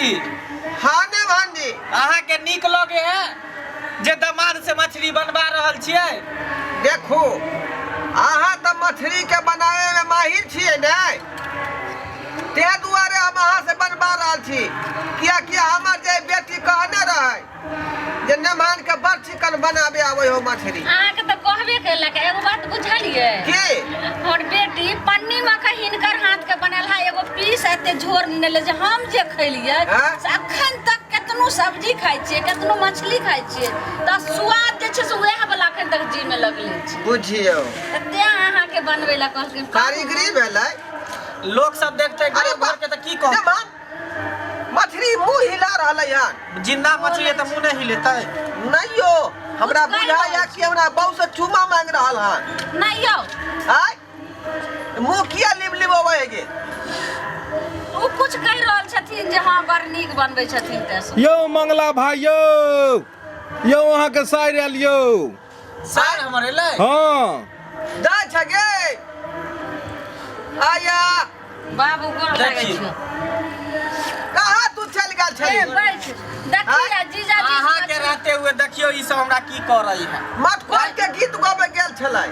जी। हाँ ने भांजी अहाँ के नीक लगे है जे दमाद से मछली बनवा रहल छियै। देखो अहाँ तो मछली के बनावे में माहिर छियै ने, ते दुआरे हम अहाँ से बनवा रहल छी। किया हमर जे बेटी कहने रहे जे मेहमान के बड़ चिकन बनावे आवे हो मछली। अहाँ के तो कहबे केलक। एगो बात बुझलिए की और बेटी पन्नी में का हिनकर हाथ के बनल है एगो पीस एते झोर नेले जे हम जे खैलिए अखन तक केतनो सब्जी खाइ छियै केतनो मछली खाइ छियै त स्वाद जे छै से वएह वाला अखन तक जी में लगले छै। बुझियो ते अहाँ के बनवे ला कहलखिन कारीगरी भेलै। लोग सब देखते अरे घर के त की कह मछली मुंह हिला रहलै हन। जिंदा मछली त मुंह नहीं हिलेतै। नहीं यो हमरा बुझाया कि हमरा बहु से चुमा मांग रहल हन। नहीं यो आय मुंह किया लिबलिबोबै है गे। उ कुछ कह रहल छथिन जे हां बड़ नीक बनबै छथिन त। यो मंगला भाई यो वहां के साइड आल यो सार हमर एलै। हां दा छगे आया बाबू गोर लागै छै। कहाँ तू चल गेल छली? बैठ देखिए जीजा जी अहाँ के रहते हुए देखियो ई सब हमरा की कर रही है। मत कोन के गीत गावे गेल छलै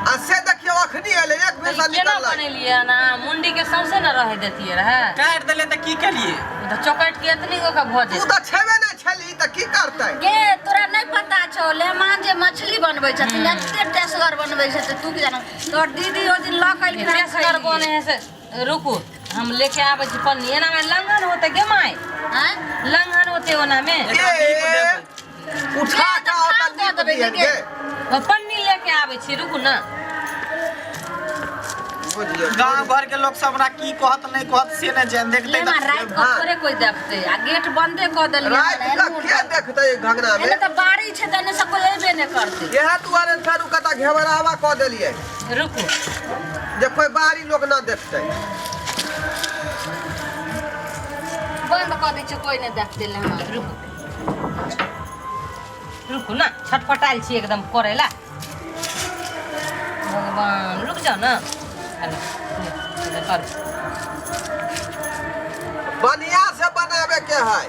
आ से देखियो अखनी एले एक पैसा केना निकललै। बनेलिए ना मुंडी के सौंसे न रह देतिए रहे काट देले त की करिए त चौकट के इतनी गो का भ तू जेतै। तो छेबे नहीं छली त की करतै? गे तोरा नहीं पता छौ लेमान जे मछली बनबै छथिन एते टेस्टर बनबै छथिन तू की जान। तोर दीदी ओ दिन ल के टेस्टर बने है से रुकू हम लेके आबै छी पन्नी एना में लंगन होते गे माय हैं लंगन होते ओना में उठा के होटल दे देबे गे। पन्नी लेके आबै छी रुकू ना। बुझियो गांव भर के लोग सब हमरा की कहत नहीं कहत से ने जान देखते लेमान रात को थोड़े कोई देखते आ गेट बंदे क देलिए रात का के देखतै घंगना में? एने त बाड़ी छै तने से कोई एबे नहीं करते। यह दुआरे थारू कता घेवरावा क देलिए रुकू जे कोई बाहरी लोग ना देखतै। बंद कर दै छै कोई नहीं देखते ले हम रुकू रुकू ना छटपटाइल छी एकदम करेला भगवान रुक जाओ ना। हेलो कर बढ़िया से बनावे के है।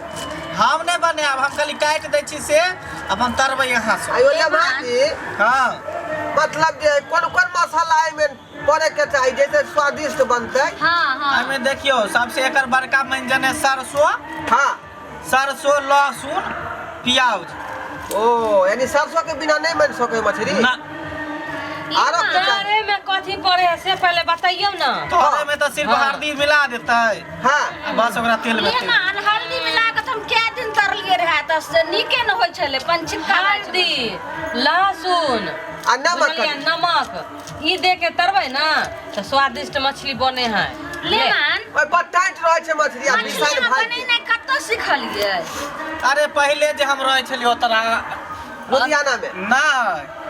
हम नहीं बने अब हम खाली काट दै छी से अब हम तरबै यहां से। आयो ले भाजी हां मतलब जे कोन मसाला में पड़े के चाहिए जैसे स्वादिष्ट बनते। हां हां हमें देखियो सबसे एकर बड़का व्यंजन है सरसों। हाँ सरसों लहसुन प्याज। ओ यानी सरसों के बिना नहीं बन सके मछली ना आरो के चाहिए। अरे में कथी पड़े है से पहले बताइयो ना। तोरे में तो सिर्फ हल्दी मिला देतै हाँ बस ओकरा तेल में लेमान हल्दी मिला के तुम क्या दिन तरलिए रहे त से नीके न होय छले पंचिका हल्दी लहसुन आ नमक नमक ई दे के तरबै ना तो स्वादिष्ट मछली बने है। लेमान ओए बटाइट रहे छे मछली आ मिसाइल भाई बने नहीं कत्तो सिखलिए। अरे पहले जे हम रहे छलिए ओतरा लुधियाना में ना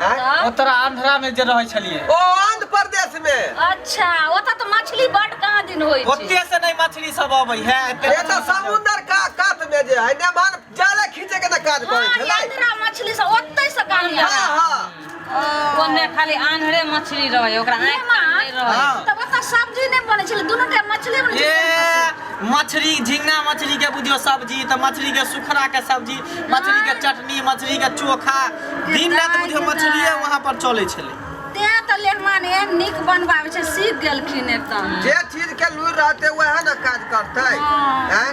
हैं? ओतरा आंध्रा में जे रहे छलिए ओ आंध्र प्रदेश में। अच्छा ओता तो मछली बड़ कहाँ दिन होय छै। ओते से नहीं मछली सब आबै है ये तो समुद्र का कात में जे है ने मान जाले खींचे के ना काज करे हां छले। आंध्रा मछली से ओतै से कानी हां हां ओने खाली आंध्रे मछली रहे ओकरा आंख नहीं रहे तब ओता सब्जी नहीं बने छले दोनों टाइम मछली बने ये मछली झींगा मछली के बुझियो सब्जी तो मछली के सुखरा के सब्जी मछली के चटनी मछली के चोखा दिन रात बुझियो मछलीए वहां पर चले छले। ते त लेहमान ए निक बनबावे छै सीख गेलखिन एकदम। जे चीज के लूर रहते वह ना काज करते हैं।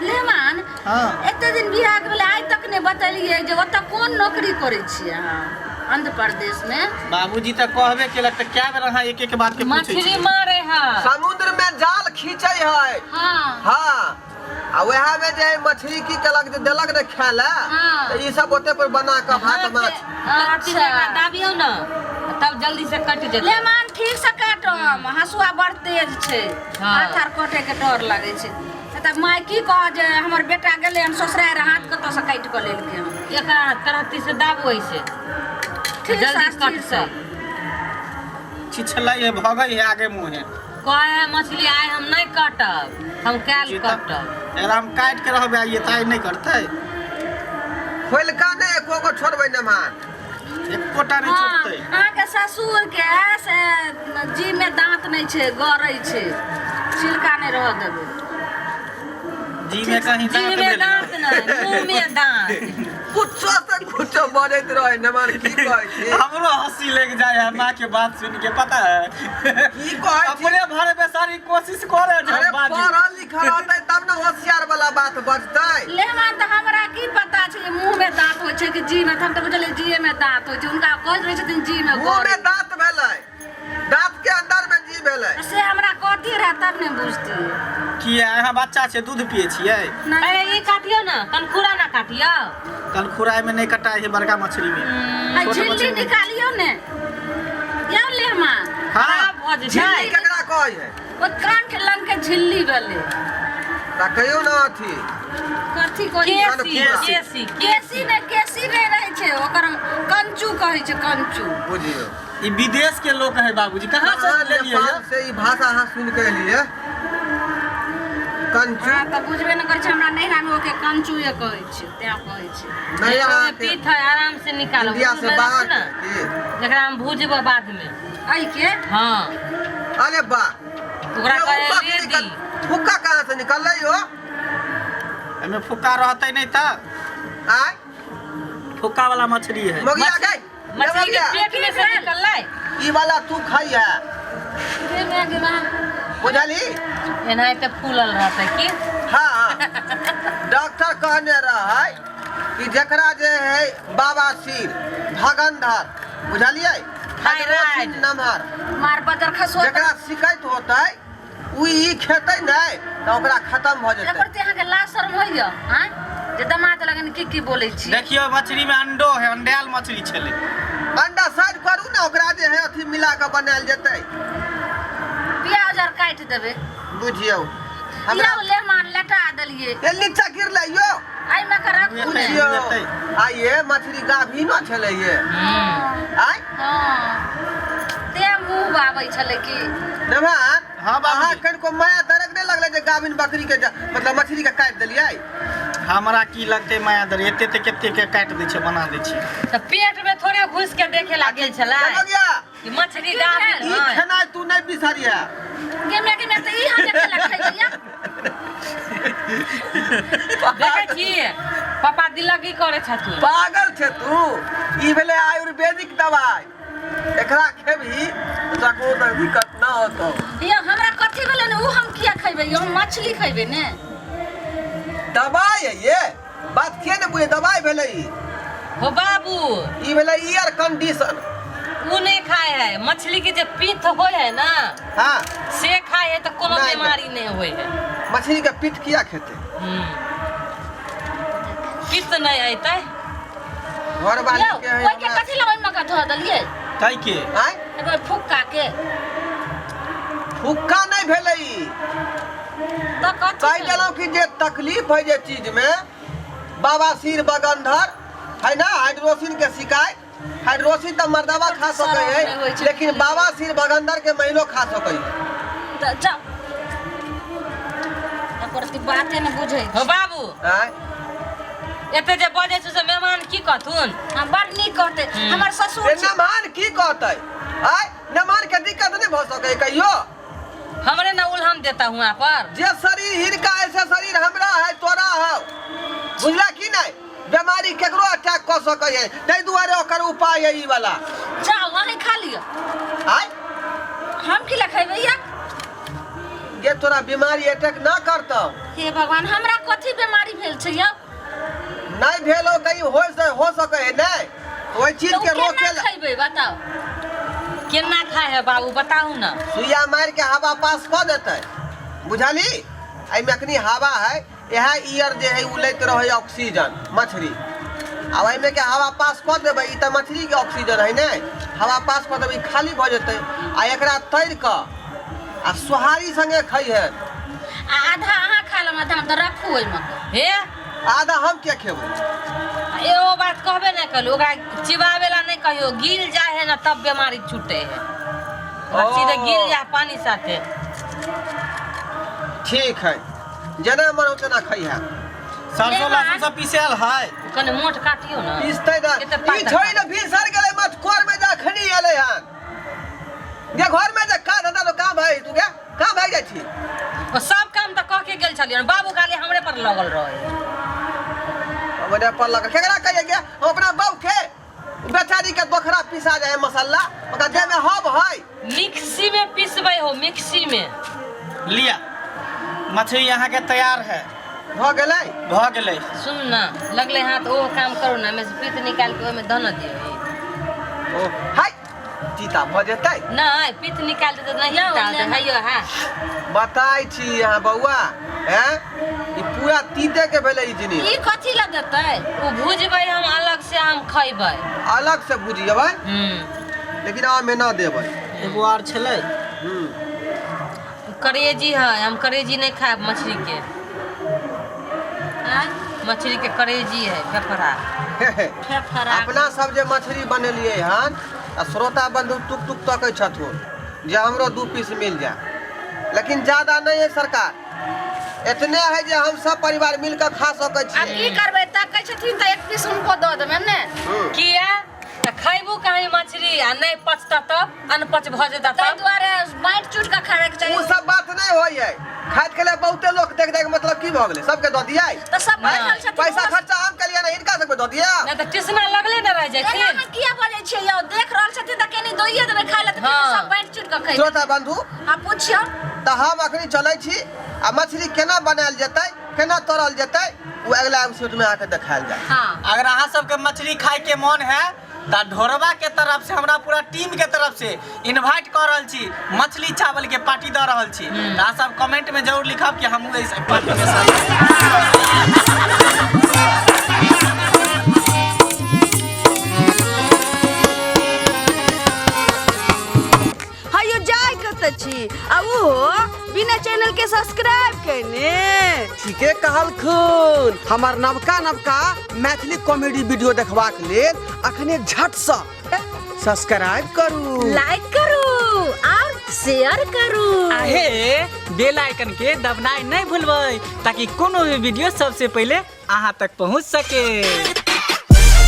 लेहमान हां एते दिन बियाह के बेला आज तक नहीं बतलिए जे ओता कोन नौकरी करे छी अहाँ आंध्र प्रदेश में। बाबूजी तो कहबे केलक त क्या बेर अहाँ एक एक बात के पूछै छी। मछली मारे है समुद्र में जाल खींचे है। हां हाँ आ वह में जे मछली की कलक जे देलक ने खाए ला हाँ। तो ये सब ओते पर बना के भात माछ। अच्छा दाबियो ना तब जल्दी से कट जेतै। लेमान ठीक से काटम हसुआ बड़ तेज छै हाथ आर कटे के डर लागे छै। तब माय की कह जे हमर बेटा गेले हम ससुरार हाथ कत से काट के लेलके हम एकरा तरहती से दाबो ऐसे जल्दी कट से छिछलै है भगै है आगे मुंह है कहे मछली आय हम नहीं काटब हम काल काटब अगर हम काट के रहबे आइए त नहीं करतै खोलका ने एको को छोड़बै न मान एकोटा नहीं छूटतै। अहाँ के ससुर के से जी में दांत नहीं छै गरै छै छिलका नहीं रह देबै जी में कहीं जी में दांत नहीं, मुंह में दांत। कुछो से कुछो बनैत रहे नमन की कहै छी हमरो हंसी लग जाए है माँ के बात सुन के, पता है की कहै छी अपने भरे में सारी कोशिश करे जे अरे हम बाजी। पढ़ल लिखल रहतै तब न होशियार वाला बात बजतै लेहमान तो हमरा की पता छै कि मुंह में दांत होइ छै कि जी में, हम तो बुझलिए जी में दांत होइ छै, उनका कहैत रहै छथिन जी में मुंह में दांत भेलै, दांत के अंदर में जी भेलै। से हमरा कहती रहे तब ने बुझती। किया यहाँ बच्चा छै दूध पिए छियै? नहीं ये काटियो ना, कनखुरा ना काटियो। कल खुराई में नहीं कटाई है बड़का मछली में। छोटे झिल्ली मछली में। निकालियो ने या लेहमान हाँ खराब भऽ जेतै। झिल्ली केकरा कहै है? ओ कान के लंग के झिल्ली भेलै। रखियो ना अथी कथी कोई केसी केसी ने रहे छै, ओकर कंचू कहै छै, कंचू। बुझियो ये विदेश के लोग है बाबूजी, कहाँ से ले लिए नेपाल से ई भाषा अहाँ सुन के एलिए कंचू हाँ तो बुझबे न करै छै, हमरा नैहरा में ओके कंचू ये कहै छै, तें कहै छै। नहीं अहाँ के पीठ है आराम से निकालो। इंडिया से बाहर ना के जकरा हम भूजबो बाद में। आई के हाँ अरे बा ओकरा कहे रेडी। फुक्का कहाँ से निकल रही हो? हमें फुक्का रहते नहीं था, आय फुक्का वाला मछली है। मोगिया गई मछली के पेट में से निकललै। ई वाला तू खाई है गे मैगी मां बुझली? एनाहिते फूलल रहतै की। हाँ डॉक्टर कहने रहे कि जकरा जे है बवासीर भगंधर बुझलिए थायराइड नमहर मार बदर खसो जकरा शिकायत होतै उ ई खेतै नहीं तो ओकरा खत्म भ जेतै। एकर ते अहाँ के लाज शर्म होइया हां जे दमाद लगन की बोलै छी। देखियो मछली में अंडो है, अंडेल मछली छले। अंडा साइड करू ना, ओकरा जे है अथी मिला के बनाएल जेतै। प्याज और काट देबे बुझियो हमरा लेहमान लटा देलिए ए नीचा गिरलै यो आई में कर रख बुझियो आ ये मछली गाभिनो छलै ये आय हां ते मुंह बाबै छले की नमहर हाँ बाबूजी। अहाँ कनिको माया दरक नहीं लगलै जे गाभिन बकरी के मतलब मछली के काट देलियै? हमरा की लगते माया दर एते ते केते के काट दै छै, बना दै छै। तो पेट में थोड़े घुस के देखे ला गेल छलै समझिया कि मछली गाभिन ई है। खेनाइ तू नहीं बिसरिया। गे मैगी में त ई हम के लखैया देखै छी पापा दिलगी करे छथुन। पागल छे तू, ई भेले आयुर्वेदिक दवाई, एकरा खेबही तो कोनो दिक्कत ना होतो। ये हमरा कथी भेलै ने उ हम किया खैबे, हम मछली खैबे ने। दवाई है ये बात के ने बुझे, दवाई भेले ई हो बाबू ई भेले एयर कंडीशन। उ नहीं खाए है, मछली के जो पीठ होय है ना हाँ से खाए है तो कोनो नहीं, बीमारी नहीं होय है। मछली के पीठ किया खेते? पीठ नहीं आइतै। घर वाले यो के है ओइ के कथी लबै मका धो देलिए काई के आय एगो फुक्का के फुक्का नहीं भेले ई। तो कथी कह देलौं कि जे तकलीफ है जे चीज में बवासीर बगंधर है ना, हाइड्रोसिन के शिकायत, हाइड्रोसिन तो मर्दवा खा सके है लेकिन बवासीर बगंधर के महिलो खा सके है। त जा एकर बाते न बुझै हो बाबू आय एते जे बजे छै से मेहमान की कहथुन। हम बड़ नीक कहते हमर ससुर ए नमान की कहतै? आय नमान के दिक्कत नहीं भ सके कहियो? हमरे ना उल्हम देता हुआ पर। जे शरीर हिनका ऐसे शरीर हमरा है तोरा है, बुझला की नहीं? बीमारी केकरो अटैक कर सके है, तै दुआरे ओकर उपाय है ई वाला। जाओ वहीं खा लियो, आय हम की लखैबे या जे तोरा बीमारी अटैक ना करतौ, हे भगवान हमरा कथी बीमारी भेल छै या नहीं भेलो कहीं हो सके है नहीं, ओई चीज तो के रोके केना खैबे बताओ। केना खाए है बाबू बताऊ ना। सुइया मार के हवा पास कर देते, बुझली? आई में अखनी हवा है, यह ईयर जे है उ लैत रहे ऑक्सीजन मछली, अब आई में के हवा पास कर देबै ई त मछली के ऑक्सीजन है ने, हवा पास कर देबै खाली भ जेतै आ एकरा तैर क आ सोहारी संगे खई है। आधा अहाँ खा लेम आधा हम त रखू ओइ में हे आधा हम के खेबै? एगो बात कहबे नहीं कलू, ओकरा चिबावे ला नहीं कहियो, गिल जाए है ना तब बीमारी छूटे है। ओकरा सीधे गिल जाए पानी साथे। ठीक है, जना मन उतना खई है। सरसों लहसुन सब पीसल है। कने मोट काटियो ना। पिसतै द एते ई पातर छोड़ी न भीसर गेलै मत कोर में जा खनी एलै हन। जे घर में जे का धंधा तो काम है तू के काम भाई जाइ छी। और सब काम हम तो कह के गेल छलियन बाबू खाली हमरे पर लगल रहे हमरे पर लगा केकरा कहिए गया हम अपना बाऊ के बेचारी के दोखरा पिसा जाए मसाला ओकरा जे में हब है मिक्सी में पीसबै हो मिक्सी में लिया मछली यहाँ के तैयार है भ गेलै सुन ना लगले हाथ ओ काम करो ना में से पीत निकाल के ओय में धन दियो ओ हाय चीता भ जेतै नहीं पीत निकाल दे तो नहीं डाल दे हैयो हां बताई छी यहाँ बउआ हैं ई पूरा तीते के भेलै ई जिनिस ई कथी लगतै वो भुजबै हम अलग से हम खइबै अलग से बुझियबै लेकिन आमे ना देबै एगो आर छलै करेजी है हम करेजी नहीं खाए मछली के मछली के करेजी है फेफड़ा फेफड़ा अपना सब जे मछली बनेलिए हन आ श्रोता बंधु टुक टुक तकै छथुन जे हमरो 2 पीस मिल जाए लेकिन ज्यादा नहीं है सरकार इतने है जे हम सब परिवार मिलकर खा सकै छी अब की करबै तकै छथिन त 1 पीस उनको दऽ देबै ने किया त खइबू कहीं मछली आ नहीं पचता तब अनपच भ जेता ताहि तब दुआरे बाँटि चुट के खाए के उ चाहिए सब बात नहीं होइए खाइत के लिए बहुते लोग देख देख मतलब की भ गेलै सबके दऽ दियै तो सब बैठल छथिन पैसा खर्चा हम के लिए ना इनका सबके दऽ दिया नहीं तो टिसना लगले न रह एना जाए में किया बजै छियै यौ देख रहल छथिन त केनी दोइए देबै खाइ ले त हाँ। सब बाँटि चुट के खइबै श्रोता बंधु आ पूछियो त हम अखनी चलै छी आ मछली केना बनायल जेतै केना तरल जेतै उ अगला एपिसोड में आके देखायल जाय हां अगर अहाँ सबके मछली खाए के मन है तो ढोरबा के तरफ से हमरा पूरा टीम के तरफ से इनवाइट कर रहल छी मछली चावल के पार्टी दऽ रहल छी तो अहाँ सब कमेंट में जरूर लिखब कि हमहू इस पार्टी में हायो जाय कत छी आ वो बिना चैनल के सब्सक्राइब करने ठीके कहलखुन हमर नवका मैथिली कॉमेडी वीडियो देखबाक लेल अखने झट से सब्सक्राइब करू लाइक करू और शेयर करू आहे बेल आइकन के दबनाइ नहीं भूलबै ताकि कोनो भी वीडियो सबसे पहले अहाँ तक पहुंच सके।